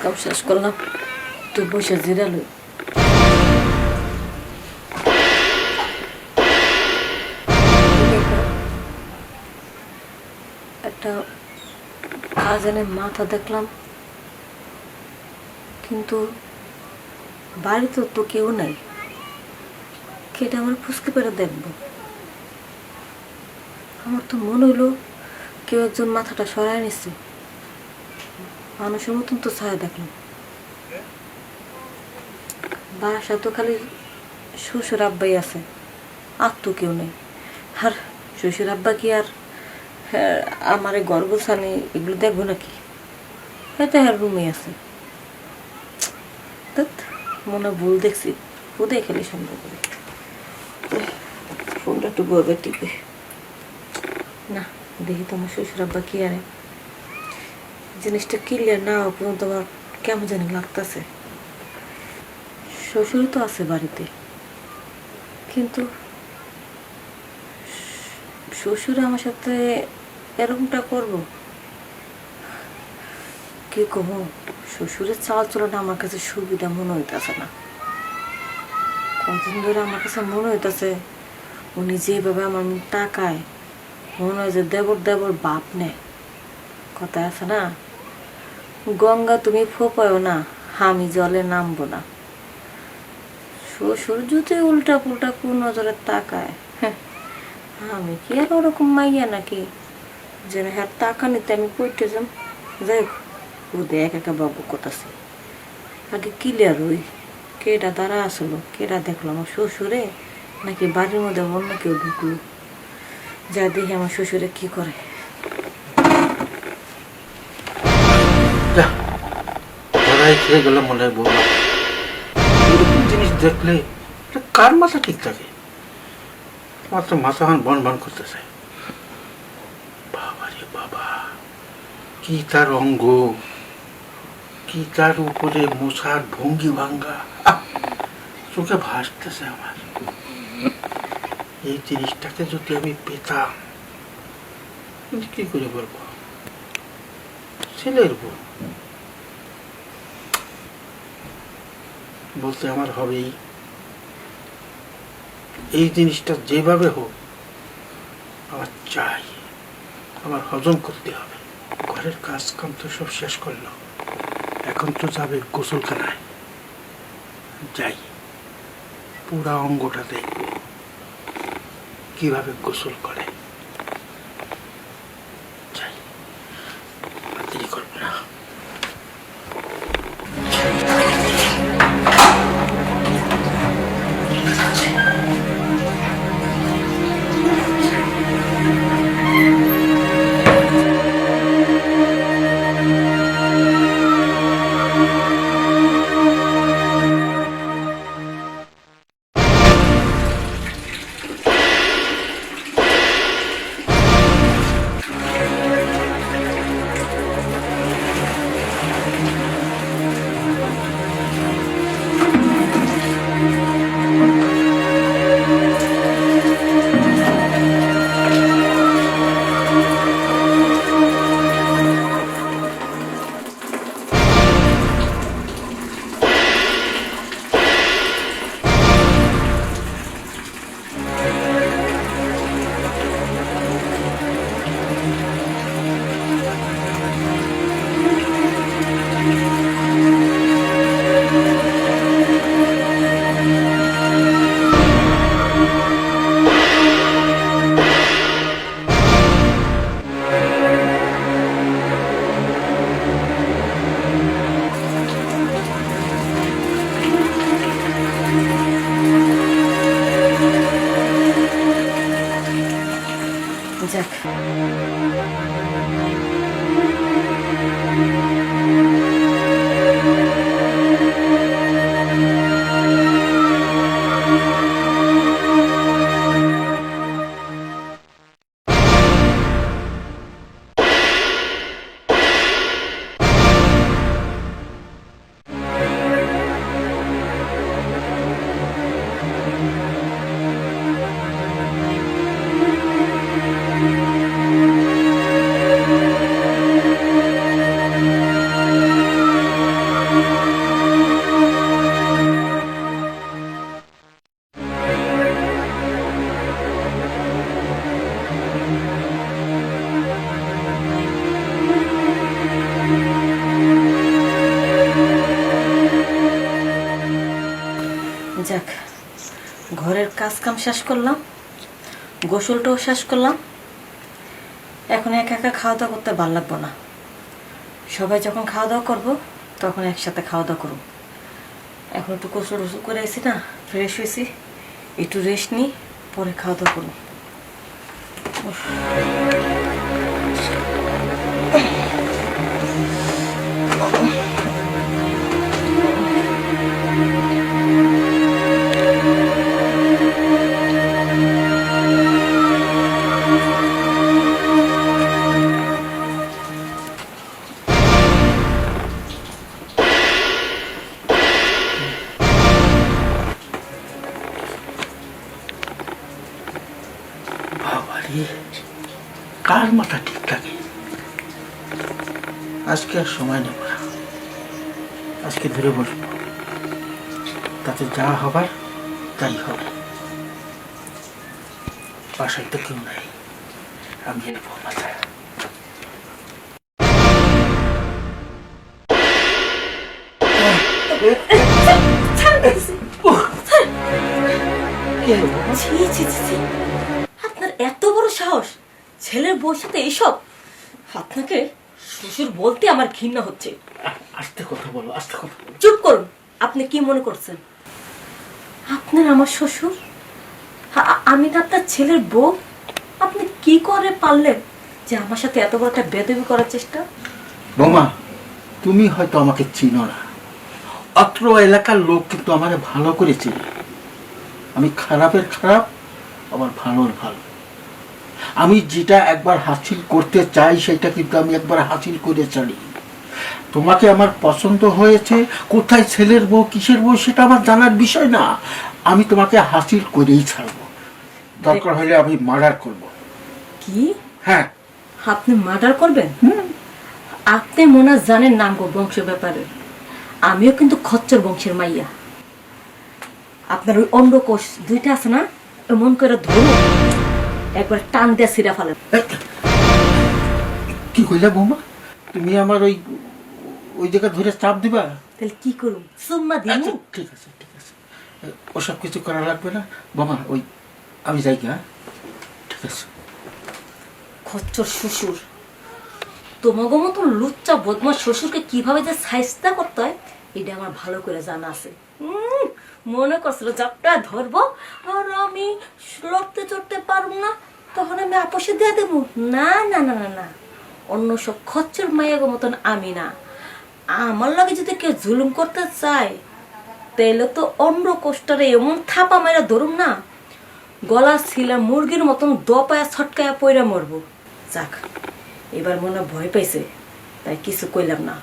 কাম শেষ করলাম, তুই বসে জিরালো। একটা কাজ এনে মাথা দেখলাম, কিন্তু বাড়িতে তো কেউ নাই, কেটে আমার ফুসকে পেরে দেখবো। আমার তো মনে হইলো কেউ একজন মাথাটা সরায় নিচ্ছে, মানুষের মতন তো ছায়া দেখলাম। বাসা তো খালি শ্বশুর আব্বাই আছে, আর তো কেউ নেই। আর শ্বশুর আব্বা কি আর আমার এই গর্বসানি এগুলো দেখবো নাকি? হয়তো হ্যাঁ রুমে আছে। মনে ভুল দেখছি, খুদে খালি সন্দেহ করি। ফোনটা একটু বইবে টিপে না, দেখি তো আমার শ্বশুর আব্বা কি আরে। জিনিসটা ক্লিয়ার না হওয়া পর্যন্ত আমার কেমন জানি লাগতেছে। শ্বশুর তো আছে বাড়িতে, কিন্তু শ্বশুর আমার সাথে এরকমটা করবো কি কব? শ্বশুরের চাল চলনটা আমার কাছে সুবিধা মনে হইতেছে না। কদিন ধরে আমার কাছে মনে হইতেছে উনি যেভাবে আমার তাকায়, মনে হয় যে দেবর দেবর বাপ নেয়। কথা আছে না, গঙ্গা তুমি ফোপায়ও না, আমি জলে নামবো না। শ্বশুর যদি উল্টা পুল্টা কোন নজরে তাকায়, আমি কি আর ওরকম মাইয়া নাকি যে হ্যাঁ তাকানিতে আমি পইটে যাম? যাই হোক, ওদের একা একা বাবু করতেছে। আগে ক্লিয়ার হই, কেটা দাঁড়া আসলো, কেটা দেখলো, আমার শ্বশুরে নাকি বাড়ির মধ্যে অন্য কেউ ঢুকলো। যা দেখি আমার শ্বশুরে কি করে। খেয়ে গেলাম মনে হয়। বৌমা এরকম জিনিস দেখলে কার মাথা ঠিক থাকে? আমার তো মাথা এখন বন বন করতেছে। বাবা রে বাবা, কি তার অঙ্গ, কি তার উপরে মশার ভঙ্গি ভাঙ্গা, চোখে ভাসতেছে আমার। এই জিনিসটাকে যদি আমি পেতাম, কি করে বলবো? ছেলের বউ বলতে আমার হবেই। এই জিনিসটা যেভাবে হোক আমার চাই, আমার হজম করতে হবে। ঘরের কাজ কাম তো সব শেষ করলো, এখন তো যাবে গোসলখানায়। যাই, পুরা অঙ্গটা দেখবো কিভাবে গোসল করে। যাই, দেরি করবো না। যাক, ঘরের কাজ কাম শেষ করলাম, গোসলটাও শেষ করলাম। এখন একা একা খাওয়া দাওয়া করতে ভালো লাগবো না। সবাই যখন খাওয়া দাওয়া করবো তখন একসাথে খাওয়া দাওয়া করবো। এখন একটু গোসল টোসল করে এসি না, ফ্রেশ হয়েছি, একটু রেস্ট নিই, পরে খাওয়া দাওয়া করবো। বাবারে, কার মাথা ঠিক থাকে? আজকে আর সময় নেব না, আজকে ধরে বসবো, তাতে যা হবার তাই হবে। বাসায় তো কেউ নাই, আমি এর মাথায়। ছি, ছি, ছি, ছি। আপনার এত বড় সাহস, ছেলের বউর সাথে এইসব! আপনাকে শ্বশুর বলতে আমার ঘৃণা হচ্ছে। আস্তে কথা বলো, আস্তে কথা বলো। চুপ করুন। আপনি কি মনে করছেন আপনার আমার শ্বশুর? আমি না আপনার ছেলের বউ। আপনি কি করে পারলেন যে আমার সাথে এত বড় একটা বেদবি করার চেষ্টা? বোমা, তুমি হয়তো আমাকে চিনো না, অত্র এলাকার লোক কিন্তু আমাকে ভালো করে চিনে। আমি খারাপের খারাপ, আবার ভালোর ভালো। আমি যেটা একবার হাসিল করতে চাই সেটা কিন্তু আমি একবার হাসিল করে ছাড়ি। তোমাকে আমার পছন্দ হয়েছে, কোথায় ছেলের বউ কিসের বউ সেটা আমার জানার বিষয় না। আমি তোমাকে হাসিল করেই ছাড়বো, দরকার হলে আমি মার্ডার করব। কি? হ্যাঁ। আপনি মার্ডার করবেন? আপনি মনে জানেন নাম গো বংশ ব্যাপারে, আমিও কিন্তু খচ্চর বংশের মাইয়া। আপনার ওই অন্ডকোষ দুইটা আছে না, এমন করে ধরুন, একবার টান দিয়ে ছিঁড়া ফেলেন। কি কইলা বৌমা? তুমি আমার ওই ওই জায়গা ধরে চাপ দিবা? তাহলে কি করুন? সুম্মা দিন। ঠিক আছে, ঠিক আছে, ওসব কিছু করা লাগবে না বৌমা। ওই আমি যাই, হ্যাঁ ঠিক আছে। খচ্চর শ্বশুর, তোমাকে মতন লুচ্চা বদমাস শ্বশুরকে কিভাবে যে সাইজটা করতে হয় এটা আমার ভালো করে জানা আছে। মনে করছিল জাপটা ধরবো আর আমি লড়তে চড়তে পারবো না, তখন আমি আপসে দিয়ে দেবো। না না না না না, অন্য সব খচ্চর মায়ের মতন আমি না। আমার লাগে যদি কেউ জুলুম করতে চায় তাইলে তো অন্য কোষ্টারে এমন থাপা মায়েরা ধরুম না, গলা ছিলা মুরগির মতন দপায়া ছটকায়া পইরা মরবো। যাক, এবার মনে ভয় পাইছে তাই কিছু কইলাম না।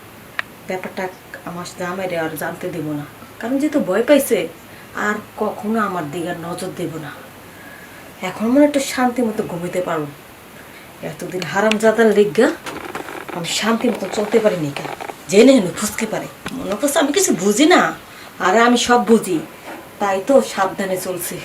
ব্যাপারটা আমার জামাইরে আর জানতে দেব না, কারণ যেহেতু ভয় পাইছে আর কখনো আমার দিকে নজর দেব না। এখন মনে একটু শান্তি মতো ঘুমিতে পারবো। এতদিন হারামজাদার লেগা আমি শান্তি মতো চলতে পারিনি, কেন জেনে হেন ফুসকে পারে মনে করছে আমি কিছু বুঝি না, আর আমি সব বুঝি, তাই তো সাবধানে চলছি।